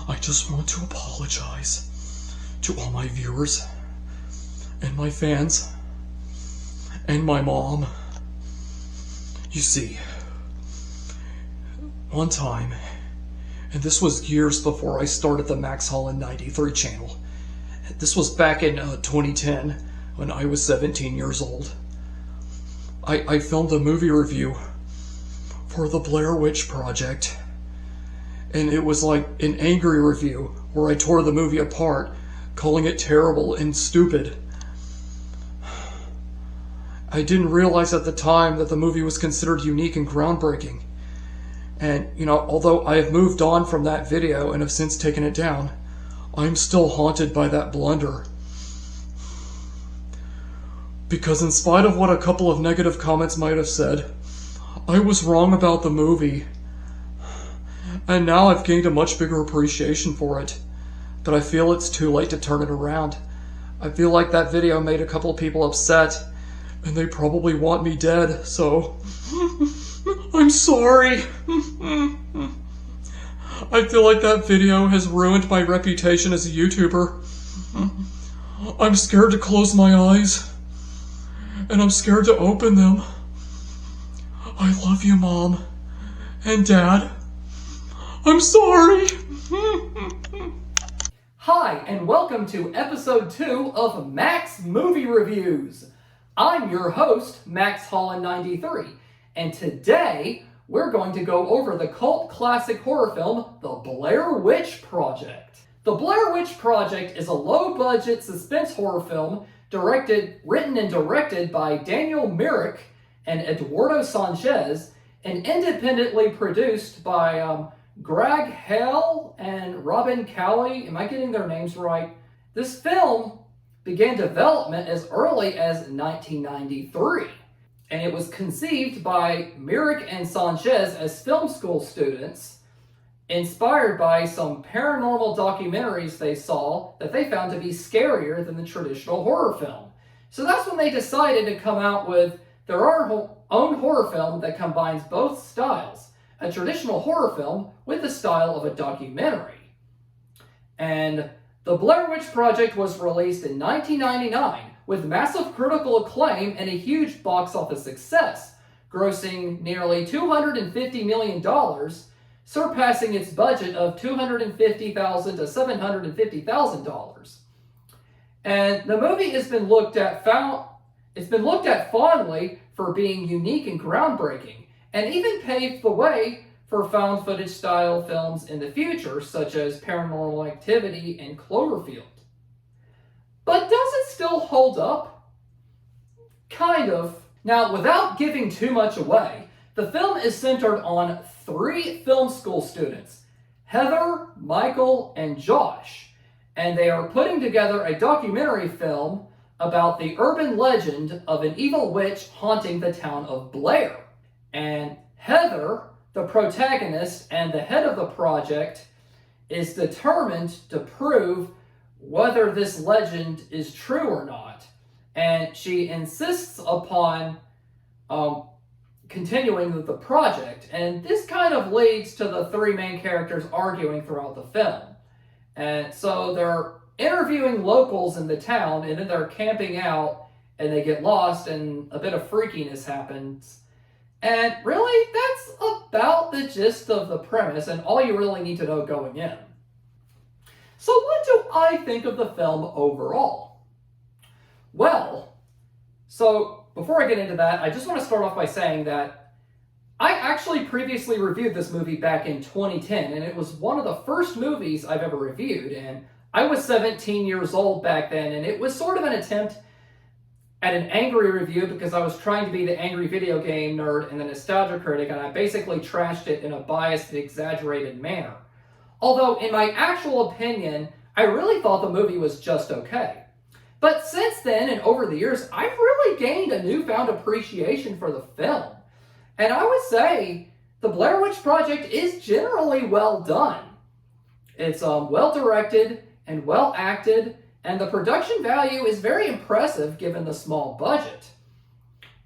I just want to apologize to all my viewers and my fans and my mom. You see, one time, and this was years before I started the Max Holland 93 channel. This was back in 2010 when I was 17 years old. I filmed a movie review for the Blair Witch Project. And it was like an angry review where I tore the movie apart, calling it terrible and stupid. I didn't realize at the time that the movie was considered unique and groundbreaking. And, although I have moved on from that video and have since taken it down, I'm still haunted by that blunder. Because in spite of what a couple of negative comments might have said, I was wrong about the movie. And now I've gained a much bigger appreciation for it, but I feel it's too late to turn it around. I feel like that video made a couple people upset, and they probably want me dead, so I'm sorry. I feel like that video has ruined my reputation as a YouTuber. I'm scared to close my eyes, and I'm scared to open them. I love you, Mom and Dad. I'm sorry. Hi, and welcome to episode 2 of Max Movie Reviews. I'm your host, Max Holland 93, and today we're going to go over the cult classic horror film, The Blair Witch Project. The Blair Witch Project is a low-budget suspense horror film written and directed by Daniel Myrick and Eduardo Sanchez, and independently produced by Greg Hale and Robin Cowley. Am I getting their names right? This film began development as early as 1993, and it was conceived by Myrick and Sanchez as film school students, inspired by some paranormal documentaries they saw that they found to be scarier than the traditional horror film. So that's when they decided to come out with their own horror film that combines both styles, a traditional horror film with the style of a documentary. And The Blair Witch Project was released in 1999 with massive critical acclaim and a huge box office success, grossing nearly $250 million, surpassing its budget of $250,000 to $750,000. And the movie has been looked at fondly for being unique and groundbreaking, and even paved the way for found footage style films in the future, such as Paranormal Activity and Cloverfield. But does it still hold up? Kind of. Now, without giving too much away, the film is centered on 3 film school students, Heather, Michael, and Josh, and they are putting together a documentary film about the urban legend of an evil witch haunting the town of Blair. And Heather, the protagonist and the head of the project, is determined to prove whether this legend is true or not. And she insists upon continuing the project. And this kind of leads to the 3 main characters arguing throughout the film. And so they're interviewing locals in the town, and then they're camping out, and they get lost, and a bit of freakiness happens. And really, that's about the gist of the premise, and all you really need to know going in. So what do I think of the film overall? Well, so before I get into that, I just want to start off by saying that I actually previously reviewed this movie back in 2010, and it was one of the first movies I've ever reviewed, and I was 17 years old back then, and it was sort of an attempt at an angry review because I was trying to be the angry video game nerd and the nostalgia critic, and I basically trashed it in a biased and exaggerated manner. Although, in my actual opinion, I really thought the movie was just okay. But since then, and over the years, I've really gained a newfound appreciation for the film. And I would say The Blair Witch Project is generally well done. It's well directed and well acted, and the production value is very impressive given the small budget.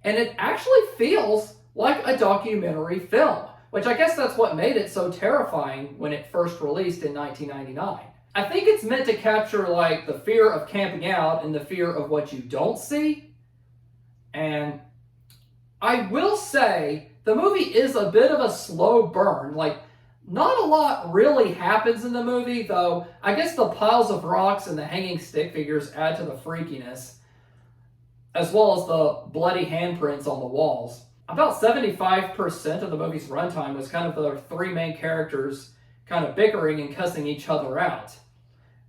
And it actually feels like a documentary film, which I guess that's what made it so terrifying when it first released in 1999. I think it's meant to capture like the fear of camping out and the fear of what you don't see. And I will say the movie is a bit of a slow burn. Like, not a lot really happens in the movie, though I guess the piles of rocks and the hanging stick figures add to the freakiness, as well as the bloody handprints on the walls. About 75% of the movie's runtime was kind of the three main characters kind of bickering and cussing each other out.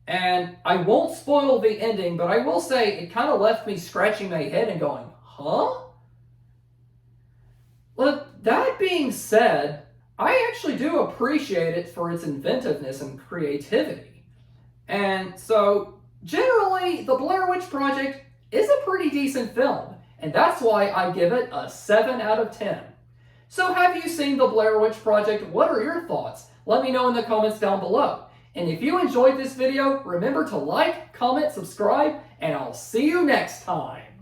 And I won't spoil the ending, but I will say it kind of left me scratching my head and going, huh? Well, that being said, I actually do appreciate it for its inventiveness and creativity. And so, generally, The Blair Witch Project is a pretty decent film, and that's why I give it a 7 out of 10. So have you seen The Blair Witch Project? What are your thoughts? Let me know in the comments down below. And if you enjoyed this video, remember to like, comment, subscribe, and I'll see you next time.